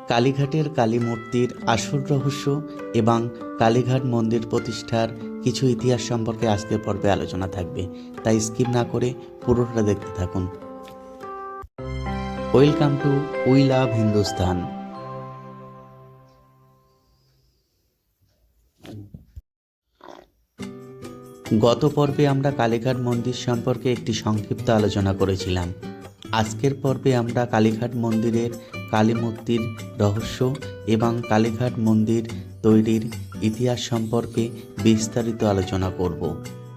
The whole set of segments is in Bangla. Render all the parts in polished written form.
কালীঘাটের কালী মূর্তির আসল রহস্য এবং কালীঘাট মন্দির প্রতিষ্ঠার কিছু ইতিহাস সম্পর্কে আজকের পর্বে আলোচনা থাকবে, তাই স্কিপ না করে পুরোটা দেখতে থাকুন। Welcome to we love Hindustan. গত পর্বে আমরা কালীঘাট মন্দির সম্পর্কে একটি সংক্ষিপ্ত আলোচনা করেছিলাম। আজকের পর্বে আমরা কালীঘাট মন্দিরের কালী মূর্তির রহস্য এবং কালীঘাট মন্দির তৈরির ইতিহাস সম্পর্কে বিস্তারিত আলোচনা করব।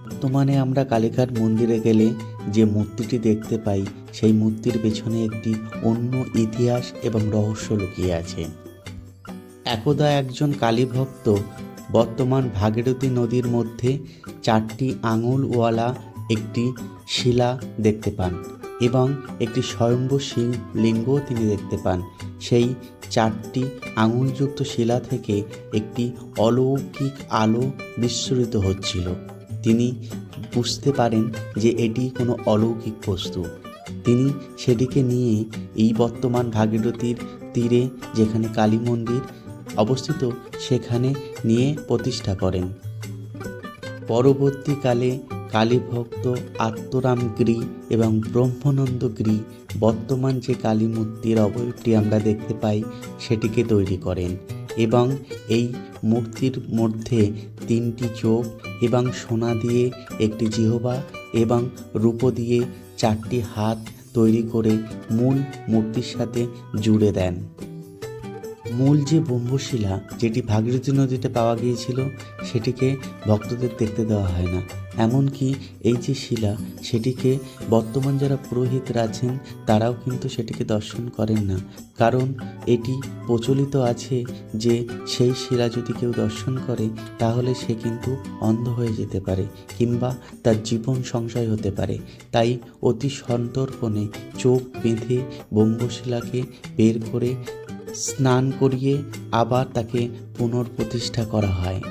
বর্তমানে আমরা কালীঘাট মন্দিরে গেলে যে মূর্তিটি দেখতে পাই, সেই মূর্তির পেছনে একটি অন্য ইতিহাস এবং রহস্য লুকিয়ে আছে। একদা একজন কালী ভক্ত বর্তমান ভাগীরথী নদীর মধ্যে 4টি আঙুলওয়ালা একটি শিলা দেখতে পান এবং একটি স্বয়ম্ভু লিঙ্গও তিনি দেখতে পান। সেই 4টি আঙুলযুক্ত শিলা থেকে একটি অলৌকিক আলো বিস্ফোরিত হচ্ছিল। তিনি বুঝতে পারেন যে এটি কোনো অলৌকিক বস্তু। তিনি সেটিকে নিয়ে এই বর্তমান ভাগীরথীর তীরে যেখানে কালী মন্দির অবস্থিত সেখানে নিয়ে প্রতিষ্ঠা করেন। পরবর্তীকালে কালীভক্ত আত্মরাম গিরি এবং ব্রহ্মানন্দ গিরি বর্তমান যে কালী মূর্তির অবয়বটি আমরা দেখতে পাই সেটিকে তৈরি করেন এবং এই মূর্তির মধ্যে 3টি চোখ এবং সোনা দিয়ে একটি জিহ্বা এবং রূপো দিয়ে 4টি হাত তৈরি করে মূল মূর্তির সাথে জুড়ে দেন। মূল যে ব্রহ্মশিলা যেটি ভাগীরথী নদীতে পাওয়া গিয়েছিল সেটিকে ভক্তদের দেখতে দেওয়া হয় না। এমনকি এই যে শিলা সেটিকে বর্তমান যারা পুরোহিতরা আছেন তারাও কিন্তু সেটিকে দর্শন করেন না, কারণ এটি প্রচলিত আছে যে সেই শিলা যদি কেউ দর্শন করে তাহলে সে কিন্তু অন্ধ হয়ে যেতে পারে কিংবা তার জীবন সংশয় হতে পারে। তাই অতি সন্তর্পণে চোখ বেঁধে ব্রহ্মশিলাকে বের করে স্নান করিয়ে আবার তাকে পুনঃপ্রতিষ্ঠা করা হয়।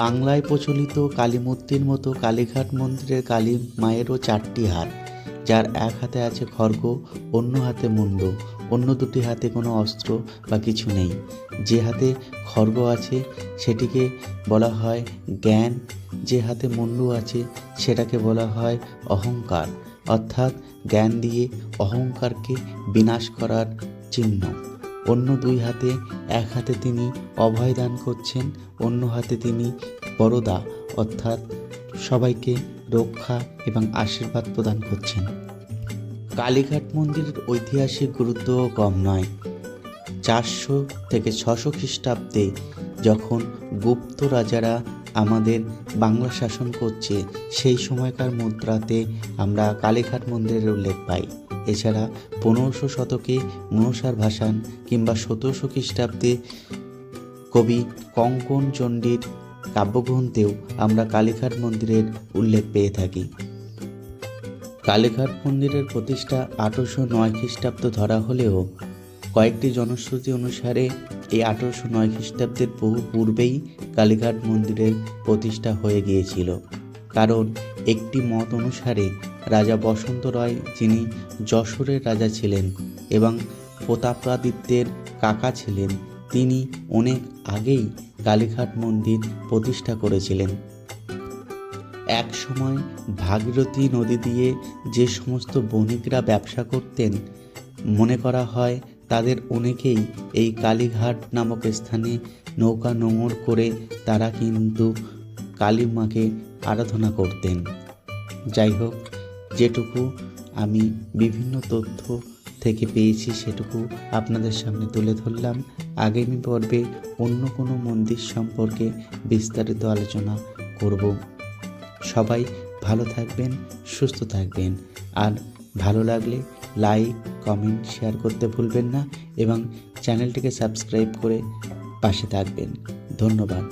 বাংলায় প্রচলিত কালী মূর্তির মতো কালীঘাট মন্দিরের কালী মায়েরও 4টি হাত, যার এক হাতে আছে খড়গ, অন্য হাতে মুন্ড, অন্য 2টি হাতে কোনো অস্ত্র বা কিছু নেই। যে হাতে খড়গ আছে সেটিকে বলা হয় জ্ঞান, যে হাতে মুন্ডু আছে সেটাকে বলা হয় অহংকার, অর্থাৎ জ্ঞান দিয়ে অহংকারকে বিনাশ করার চিহ্ন। অন্য 2 হাতে, এক হাতে তিনি অভয় দান করছেন, অন্য হাতে তিনি বরদা অর্থাৎ সবাইকে রক্ষা এবং আশীর্বাদ প্রদান করছেন। কালীঘাট মন্দিরের ঐতিহাসিক গুরুত্বও কম নয়। 400 থেকে 600 খ্রিস্টাব্দে যখন গুপ্ত রাজারা আমাদের বাংলা শাসন করছে সেই সময়কার মুদ্রাতে আমরা কালীঘাট মন্দিরের উল্লেখ পাই। এছাড়া 1500 শতকে মনসার ভাসান কিংবা 1700 খ্রিস্টাব্দে কবি কঙ্কন চণ্ডীর কাব্যগ্রন্থেও আমরা কালীঘাট মন্দিরের উল্লেখ পেয়ে থাকি। কালীঘাট মন্দিরের প্রতিষ্ঠা 1809 খ্রিস্টাব্দ ধরা হলেও কয়েকটি জনশ্রুতি অনুসারে এই 1809 খ্রিস্টাব্দের বহু পূর্বেই কালীঘাট মন্দিরের প্রতিষ্ঠা হয়ে গিয়েছিল। কারণ একটি মত অনুসারে রাজা বসন্ত রায়, যিনি যশোরের রাজা ছিলেন এবং প্রতাপাদিত্যের কাকা ছিলেন, তিনি অনেক আগেই কালীঘাট মন্দির প্রতিষ্ঠা করেছিলেন। এক সময় ভাগীরথী নদী দিয়ে যে সমস্ত বণিকরা ব্যবসা করতেন, মনে করা হয় তাদের অনেকেই এই কালীঘাট নামক স্থানে নৌকা নোঙর করে তারা কিন্তু কালী মাকে আরাধনা করতেন। যাই হোক, যেটুকু আমি বিভিন্ন তথ্য থেকে পেয়েছি সেটুকু আপনাদের সামনে তুলে ধরলাম। আগামী পর্বে অন্য কোনো মন্দির সম্পর্কে বিস্তারিত আলোচনা করব। সবাই ভালো থাকবেন, সুস্থ থাকবেন, আর ভালো লাগলে লাইক, কমেন্ট, শেয়ার করতে ভুলবেন না এবং চ্যানেলটিকে সাবস্ক্রাইব করে পাশে থাকবেন। ধন্যবাদ।